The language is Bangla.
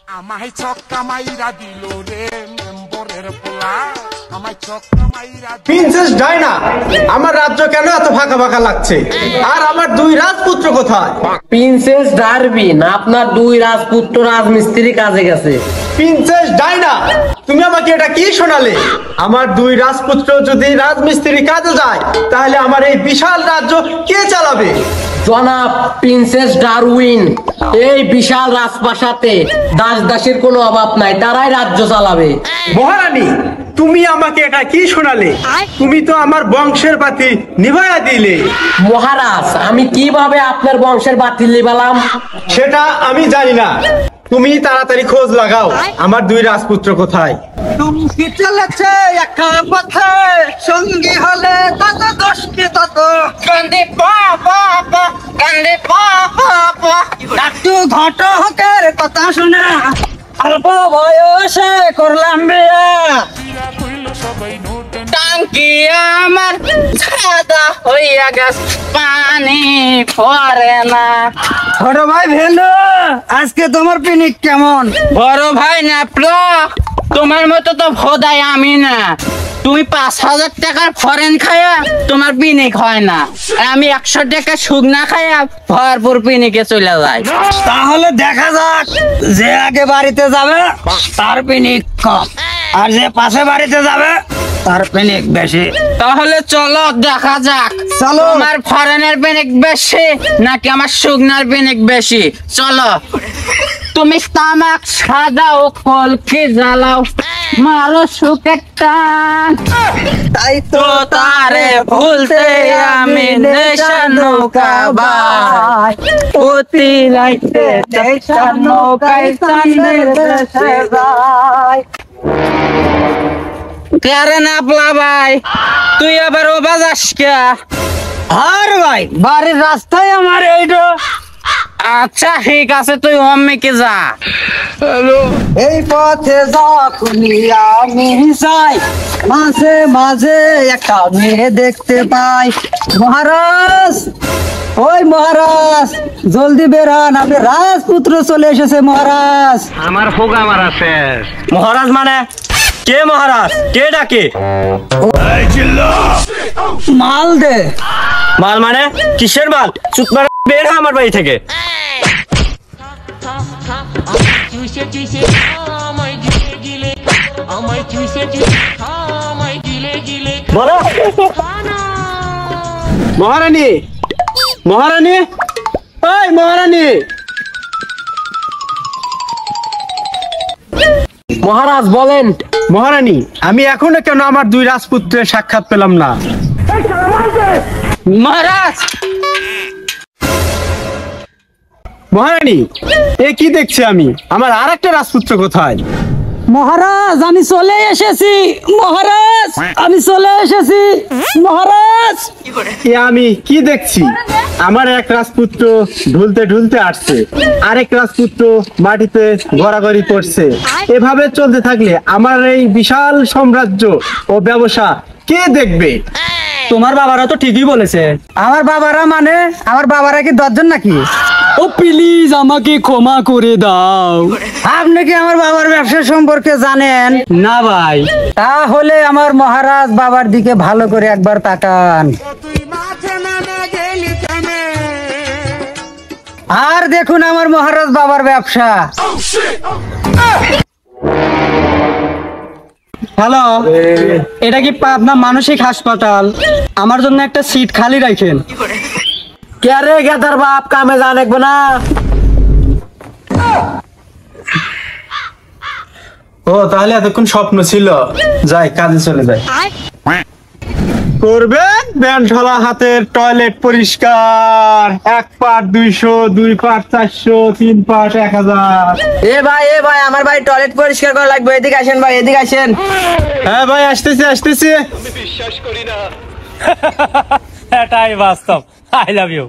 আমায় ছক্কা মাইরা দিল রে মেম্বরের পোলা, আমায় ছক্কা মাইরা। প্রিন্সেস ডায়না, আমার রাজ্য কেন এত ফাঁকা ফাঁকা লাগছে? আর আমার দুই রাজপুত্র কোথায়? প্রিন্সেস ডারবিন, আপনার দুই রাজপুত্র রাজমিস্ত্রি কাজে গেছে। প্রিন্সেস ডায়না, তুমি আমাকে এটা কি শোনালে? আমার দুই রাজপুত্র যদি রাজমিস্ত্রি কাজে যায় তাহলে আমার এই বিশাল রাজ্য কে চালাবে? জনাব প্রিন্সেস ডারউইন, এই বিশাল রাজপ্রাসাদে দাস দাসের কোনো অভাব নাই, তারাই রাজ্য চালাবে। মহারানী, তুমি আমাকে এটা কি শোনালে? তুমি তো আমার বংশের বাতি নিভাইয়া দিলে। মহারাজ, আমি কিভাবে আপনার বংশের বাতি নিভালাম সেটা আমি জানি না, তুমি তাড়াতাড়ি খোঁজ লাগাও আমার দুই রাজপুত্র কোথায়। তুমি চলেছে একা পথে, সঙ্গী হলে তত দোষকে তত কান্দে কান্দে একটু ঘটকের কথা শোনা, অল্প বয়সে করলাম বিয়া, টাঙ্কি আমার সাদা হইয়া গেছে, পানি পড়ে না। ছোট ভাই ভেলো, আজকে তোমার পিনিক কেমন? বড় ভাই না তোমার মতো তো ভোদাই আমি না। তুমি 5,000 টাকার ফরেন খায়া তোমার পিনিক হয় না, আমি 100 টাকা শুকনা খায়া ভরপুর পিনিকে চলে যাই। তাহলে দেখা যাক, যে আগে বাড়িতে যাবে তার পিনিক কম, আর যে পাশে বাড়িতে যাবে তার পিনিক বেশি। তাহলে চলো দেখা যাক, চলো আমার ফরেনের পিনিক বেশি নাকি আমার শুকনার পিনিক বেশি। চলো, তুমি তামাক সাজাও, কলকে জ্বালাও, মারো সুখের টান, তাই তো তারে ভুলতে আমি নেশা নৌকা বাই, অতি লাইতে নেশা নৌকায় চাঁদের দেশে যাই। কারে নাপলা ভাই, তুই আবার ও বাজাস কে? আর ভাই, বাড়ির রাস্তায় আমার এইটা। আচ্ছা ঠিক আছে, তুই অম্মিকে যা। এই পথে যখনই আমি যাই, মাঝে মাঝে একটা মেয়ে দেখতে পাই। মহারাজ, ওই মহারাজ, জলদি বেরান, আপনি রাজপুত্র চলে এসেছে মহারাজ। আমার হোগা মারা শেষ। মহারাজ মানে কে? মহারাজ কে ডাকে? মাল দে। মাল মানে কিসের মাল? চুপ মারা, বের হ আমার বাড়ি থেকে। বলো মহারানী, মহারানী, ওই মহারানী। মহারাজ বলেন। মহারানী, আমি এখনো কেন আমার দুই রাজপুত্রের সাক্ষাৎ পেলাম না? মহারাজ, মহারানী, এ কি দেখছি আমি? আমার আর একটা রাজপুত্র কোথায়? মহারাজ আমি চলে এসেছি। মহারাজ আমি চলে এসেছি। মহারাজ, এ আমি কি দেখছি? আমার এক রাজপুত্র ঢুলতে ঢুলতে আসছে, আরেক রাজপুত্র মাটিতে গড়াগড়ি করছে। এভাবে চলতে থাকলে আমার এই বিশাল সাম্রাজ্য ও ব্যবসা কে দেখবে? তোমার বাবারা তো ঠিকই বলেছে। আমার বাবারা মানে আমার বাবারা কি 10 জন নাকি? ও প্লিজ আমাকে ক্ষমা করে দাও। আপনি কি আমার বাবার ব্যবসা সম্পর্কে জানেন? না ভাই। তাহলে আমার মহারাজ বাবার দিকে ভালো করে একবার তাকান, তুই মাঠে নেমে গেলি কেনে? আর দেখুন আমার মহারাজ বাবার ব্যবসা। হ্যালো, এটা কি পাবনা মানসিক হাসপাতাল? আমার জন্য একটা সিট খালি রাখেন। কে রে গেদার বাপ, কামে যা দেখবো না? ও তাহলে এতক্ষণ স্বপ্ন ছিল, যাই কাজে চলে যাই। করবেন ব্যান্ডশালা হাতের টয়লেট পরিষ্কার, 1 পার্ট 200, 2 পার্ট 400, 3 পার্ট 1000। এ ভাই আমার ভাই টয়লেট পরিষ্কার করা লাগবে, এদিকে আসেন ভাই, এদিকে আসেন। হ্যাঁ ভাই, আসতেছি আসতেছি। এটাই বাস্তব। I love you.